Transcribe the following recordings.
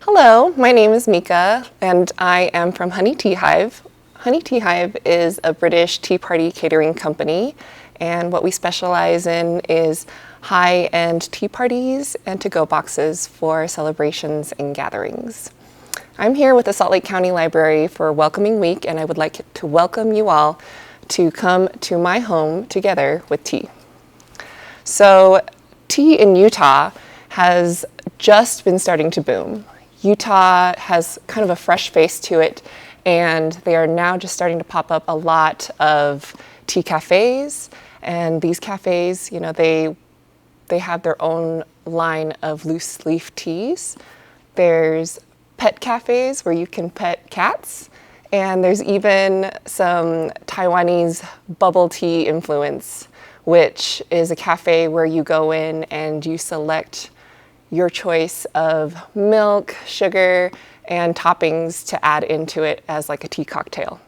Hello, my name is Mika, and I am from Honey Tea Hive. Honey Tea Hive is a British tea party catering company, and what we specialize in is high-end tea parties and to-go boxes for celebrations and gatherings. I'm here with the Salt Lake County Library for Welcoming Week, and I would like to welcome you all to come to my home together with tea. So, tea in Utah has just been starting to boom. Utah has kind of a fresh face to it, and they are now just starting to pop up a lot of tea cafes. And these cafes, they have their own line of loose leaf teas. There's pet cafes where you can pet cats, and there's even some Taiwanese bubble tea influence, which is a cafe where you go in and you select your choice of milk, sugar, and toppings to add into it as like a tea cocktail.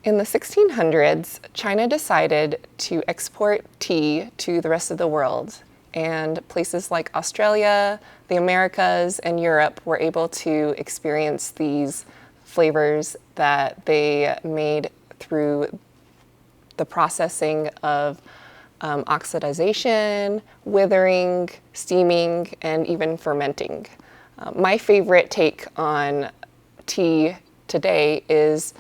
In the 1600s, China decided to export tea to the rest of the world, and places like Australia, the Americas, and Europe were able to experience these flavors that they made through the processing of oxidization, withering, steaming, and even fermenting. My favorite take on tea today is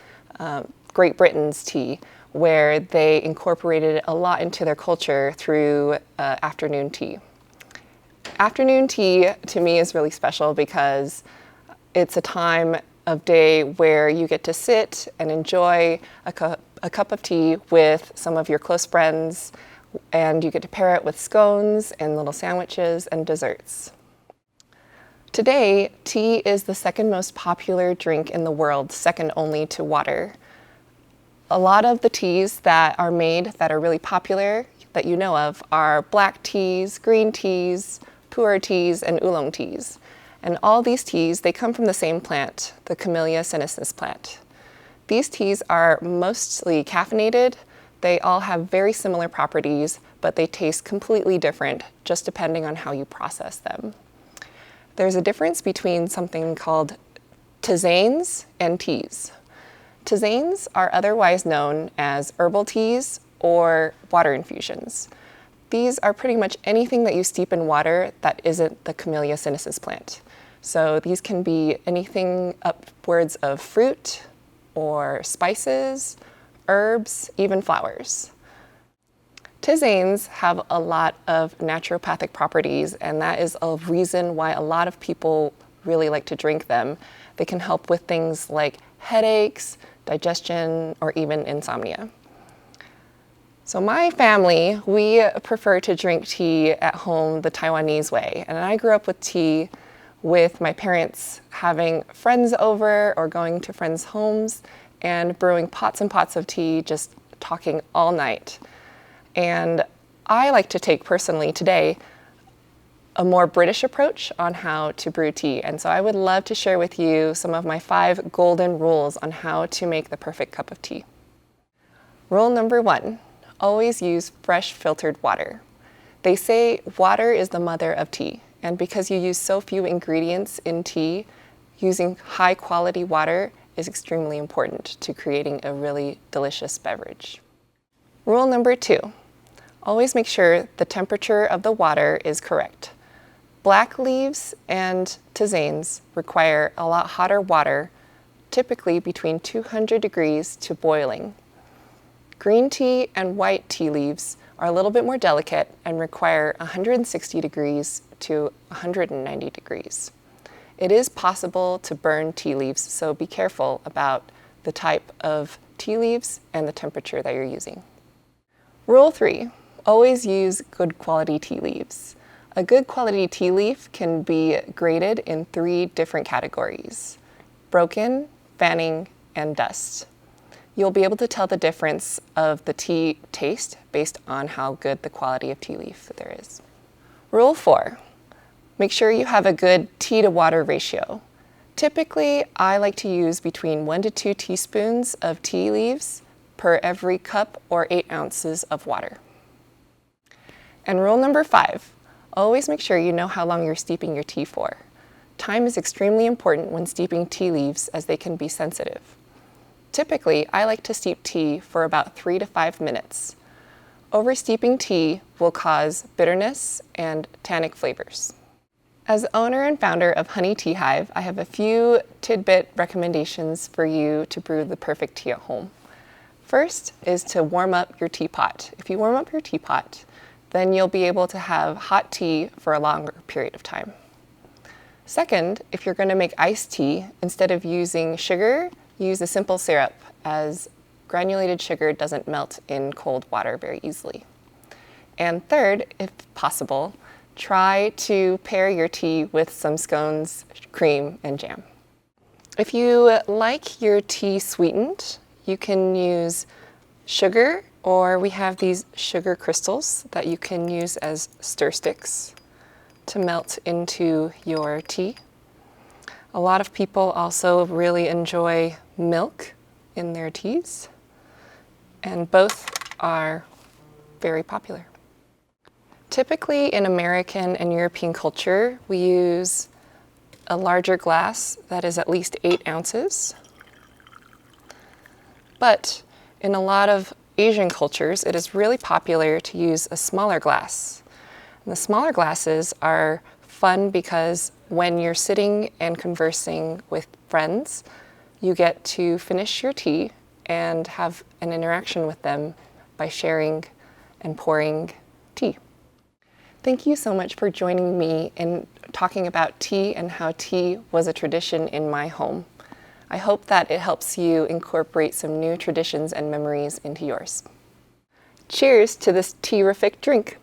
Great Britain's tea, where they incorporated a lot into their culture through afternoon tea. Afternoon tea to me is really special because it's a time of day where you get to sit and enjoy a cup of tea with some of your close friends, and you get to pair it with scones and little sandwiches and desserts. Today, tea is the second most popular drink in the world, second only to water. A lot of the teas that are made that are really popular that you know of are black teas, green teas, pu'er teas, and oolong teas. And all these teas, they come from the same plant, the Camellia sinensis plant. These teas are mostly caffeinated. They all have very similar properties, but they taste completely different just depending on how you process them. There's a difference between something called tisanes and teas. Tisanes are otherwise known as herbal teas or water infusions. These are pretty much anything that you steep in water that isn't the Camellia sinensis plant. So these can be anything upwards of fruit or spices, herbs, even flowers. Tisanes have a lot of naturopathic properties, and that is a reason why a lot of people really like to drink them. They can help with things like headaches, digestion, or even insomnia. So my family, we prefer to drink tea at home the Taiwanese way, and I grew up with tea with my parents having friends over or going to friends' homes and brewing pots and pots of tea, just talking all night. And I like to take personally today a more British approach on how to brew tea. And so I would love to share with you some of my 5 golden rules on how to make the perfect cup of tea. Rule number 1, always use fresh filtered water. They say water is the mother of tea. And because you use so few ingredients in tea, using high quality water is extremely important to creating a really delicious beverage. Rule number 2, always make sure the temperature of the water is correct. Black leaves and tisanes require a lot hotter water, typically between 200 degrees to boiling. Green tea and white tea leaves are a little bit more delicate and require 160 degrees to 190 degrees. It is possible to burn tea leaves, so be careful about the type of tea leaves and the temperature that you're using. Rule 3, always use good quality tea leaves. A good quality tea leaf can be graded in 3 different categories: broken, fanning, and dust. You'll be able to tell the difference of the tea taste based on how good the quality of tea leaf there is. Rule 4, make sure you have a good tea to water ratio. Typically, I like to use between 1 to 2 teaspoons of tea leaves per every cup or 8 ounces of water. And rule number 5, always make sure you know how long you're steeping your tea for. time is extremely important when steeping tea leaves as they can be sensitive. Typically, I like to steep tea for about 3 to 5 minutes. Oversteeping tea will cause bitterness and tannic flavors. As owner and founder of Honey Tea Hive, I have a few tidbit recommendations for you to brew the perfect tea at home. First is to warm up your teapot. If you warm up your teapot, then you'll be able to have hot tea for a longer period of time. Second, if you're going to make iced tea, instead of using sugar, use a simple syrup, as granulated sugar doesn't melt in cold water very easily. And third, if possible, try to pair your tea with some scones, cream, and jam. If you like your tea sweetened, you can use sugar, or we have these sugar crystals that you can use as stir sticks to melt into your tea. A lot of people also really enjoy milk in their teas, and both are very popular. Typically in American and European culture, we use a larger glass that is at least 8 ounces. But in a lot of Asian cultures, it is really popular to use a smaller glass. And the smaller glasses are fun because when you're sitting and conversing with friends, you get to finish your tea and have an interaction with them by sharing and pouring tea. Thank you so much for joining me in talking about tea and how tea was a tradition in my home. I hope that it helps you incorporate some new traditions and memories into yours. Cheers to this tea-rific drink.